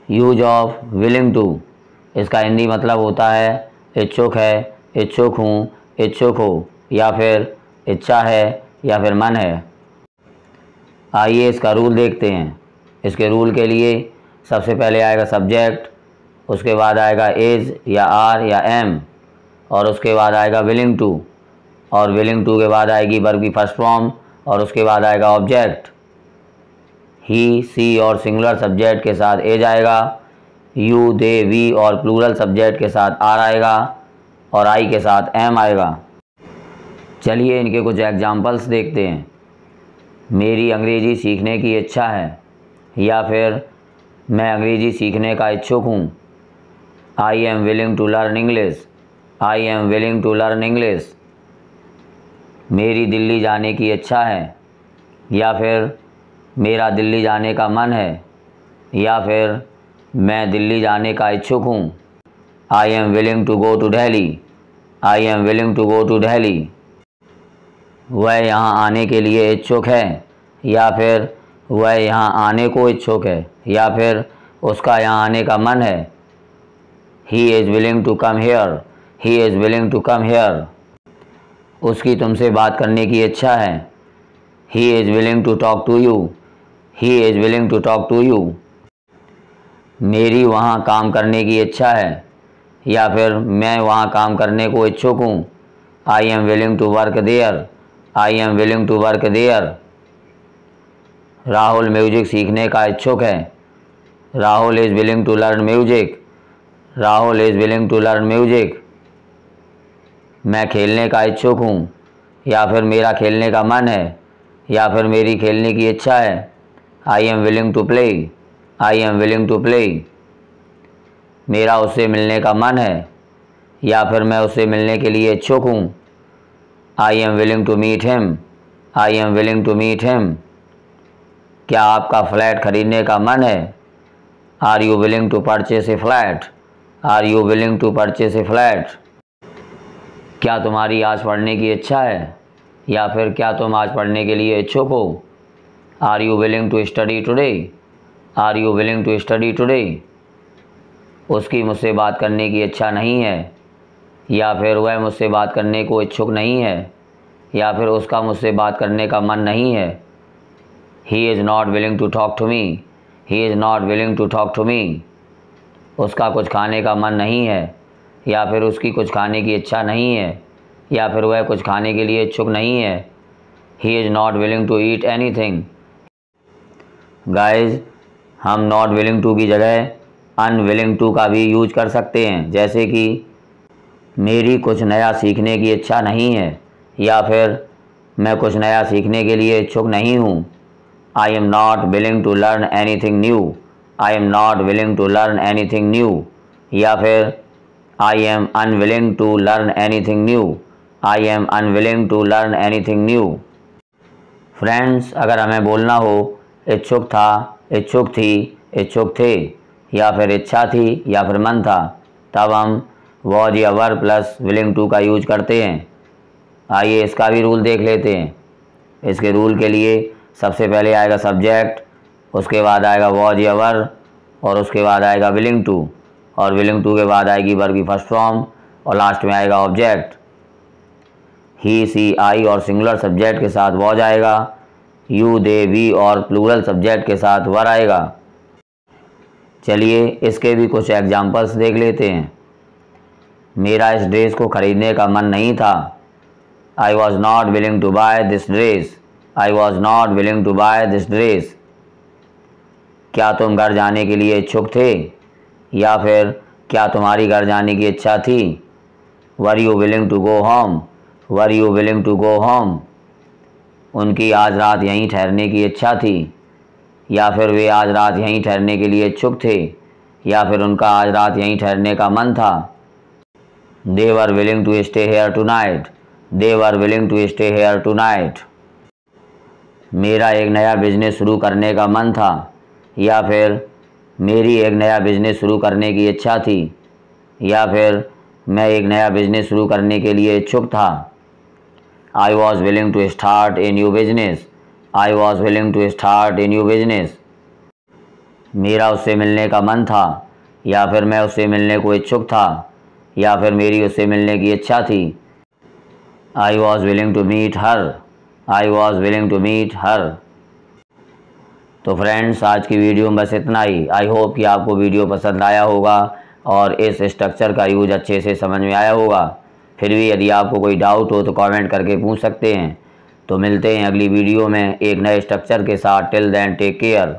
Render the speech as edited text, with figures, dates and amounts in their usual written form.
Use of willing to, इसका हिंदी मतलब होता है इच्छुक है, इच्छुक हूँ, इच्छुक हो, या फिर इच्छा है या फिर मन है। आइए इसका रूल देखते हैं। इसके रूल के लिए सबसे पहले आएगा सब्जेक्ट, उसके बाद आएगा इज़ या आर या एम, और उसके बाद आएगा विलिंग टू, और विलिंग टू के बाद आएगी वर्ब की फर्स्ट फॉर्म, और उसके बाद आएगा ऑब्जेक्ट। ही, सी और सिंगुलर सब्जेक्ट के साथ एज आएगा, यू, दे, वी और प्लूरल सब्जेक्ट के साथ आर आएगा, और आई के साथ एम आएगा। चलिए इनके कुछ एग्जाम्पल्स देखते हैं। मेरी अंग्रेज़ी सीखने की इच्छा है, या फिर मैं अंग्रेज़ी सीखने का इच्छुक हूँ। I am willing to learn English, I am willing to learn English. मेरी दिल्ली जाने की इच्छा है, या फिर मेरा दिल्ली जाने का मन है, या फिर मैं दिल्ली जाने का इच्छुक हूँ। I am willing to go to Delhi, I am willing to go to Delhi. वह यहाँ आने के लिए इच्छुक है, या फिर वह यहाँ आने को इच्छुक है, या फिर उसका यहाँ आने का मन है। He is willing to come here, he is willing to come here. उसकी तुमसे बात करने की इच्छा है। He is willing to talk to you, he is willing to talk to you. मेरी वहाँ काम करने की इच्छा है, या फिर मैं वहाँ काम करने को इच्छुक हूँ। I am willing to work there, I am willing to work there. Rahul music सीखने का इच्छुक है। Rahul is willing to learn music, Rahul is willing to learn music. मैं खेलने का इच्छुक हूँ, या फिर मेरा खेलने का मन है, या फिर मेरी खेलने की इच्छा है। I am willing to play, I am willing to play. मेरा उससे मिलने का मन है, या फिर मैं उससे मिलने के लिए इच्छुक हूँ। I am willing to meet him, I am willing to meet him. क्या आपका फ्लैट खरीदने का मन है? Are you willing to purchase a flat, are you willing to purchase a flat. क्या तुम्हारी आज पढ़ने की इच्छा है, या फिर क्या तुम आज पढ़ने के लिए इच्छुक हो। Are you willing to study today, are you willing to study today. उसकी मुझसे बात करने की इच्छा नहीं है, या फिर वह मुझसे बात करने को इच्छुक नहीं है, या फिर उसका मुझसे बात करने का मन नहीं है। He is not willing to talk to me, he is not willing to talk to me. उसका कुछ खाने का मन नहीं है, या फिर उसकी कुछ खाने की इच्छा नहीं है, या फिर वह कुछ खाने के लिए इच्छुक नहीं है। He is not willing to eat anything. Guys, हम नॉट विलिंग टू की जगह अनविलिंग टू का भी यूज कर सकते हैं, जैसे कि मेरी कुछ नया सीखने की इच्छा नहीं है, या फिर मैं कुछ नया सीखने के लिए इच्छुक नहीं हूँ। I am not willing to learn anything new, I am not willing to learn anything new. या फिर I am unwilling to learn anything new, I am unwilling to learn anything new. Friends, अगर हमें बोलना हो इच्छुक था, इच्छुक थी, इच्छुक थे, या फिर इच्छा थी या फिर मन था, तब हम वॉज या वर प्लस विलिंग टू का यूज करते हैं। आइए इसका भी रूल देख लेते हैं। इसके रूल के लिए सबसे पहले आएगा सब्जेक्ट, उसके बाद आएगा वॉज या वर, और उसके बाद आएगा विलिंग टू, और विलिंग टू के बाद आएगी वर्ब की फर्स्ट फॉर्म, और लास्ट में आएगा ऑब्जेक्ट। ही, सी, आई और सिंगुलर सब्जेक्ट के साथ वॉज आएगा, यू, दे, वी और प्लूरल सब्जेक्ट के साथ वर आएगा। चलिए इसके भी कुछ एग्जाम्पल्स देख लेते हैं। मेरा इस ड्रेस को ख़रीदने का मन नहीं था। I was not willing to buy this dress, I was not willing to buy this dress. क्या तुम घर जाने के लिए इच्छुक थे, या फिर क्या तुम्हारी घर जाने की इच्छा थी। Were you willing to go home, were you willing to go home. उनकी आज रात यहीं ठहरने की इच्छा थी, या फिर वे आज रात यहीं ठहरने के लिए इच्छुक थे, या फिर उनका आज रात यहीं ठहरने का मन था। They were willing to stay here tonight, they were willing to stay here tonight. मेरा एक नया बिजनेस शुरू करने का मन था, या फिर मेरी एक नया बिजनेस शुरू करने की इच्छा थी, या फिर मैं एक नया बिजनेस शुरू करने के लिए इच्छुक था। I was willing to start a new business, I was willing to start a new business. मेरा उससे मिलने का मन था, या फिर मैं उससे मिलने को इच्छुक था, या फिर मेरी उससे मिलने की इच्छा थी। I was willing to meet her. I was willing to meet her. तो फ्रेंड्स, आज की वीडियो में बस इतना ही। आई होप कि आपको वीडियो पसंद आया होगा और इस स्ट्रक्चर का यूज अच्छे से समझ में आया होगा। फिर भी यदि आपको कोई डाउट हो तो कमेंट करके पूछ सकते हैं। तो मिलते हैं अगली वीडियो में एक नए स्ट्रक्चर के साथ। Till then take care.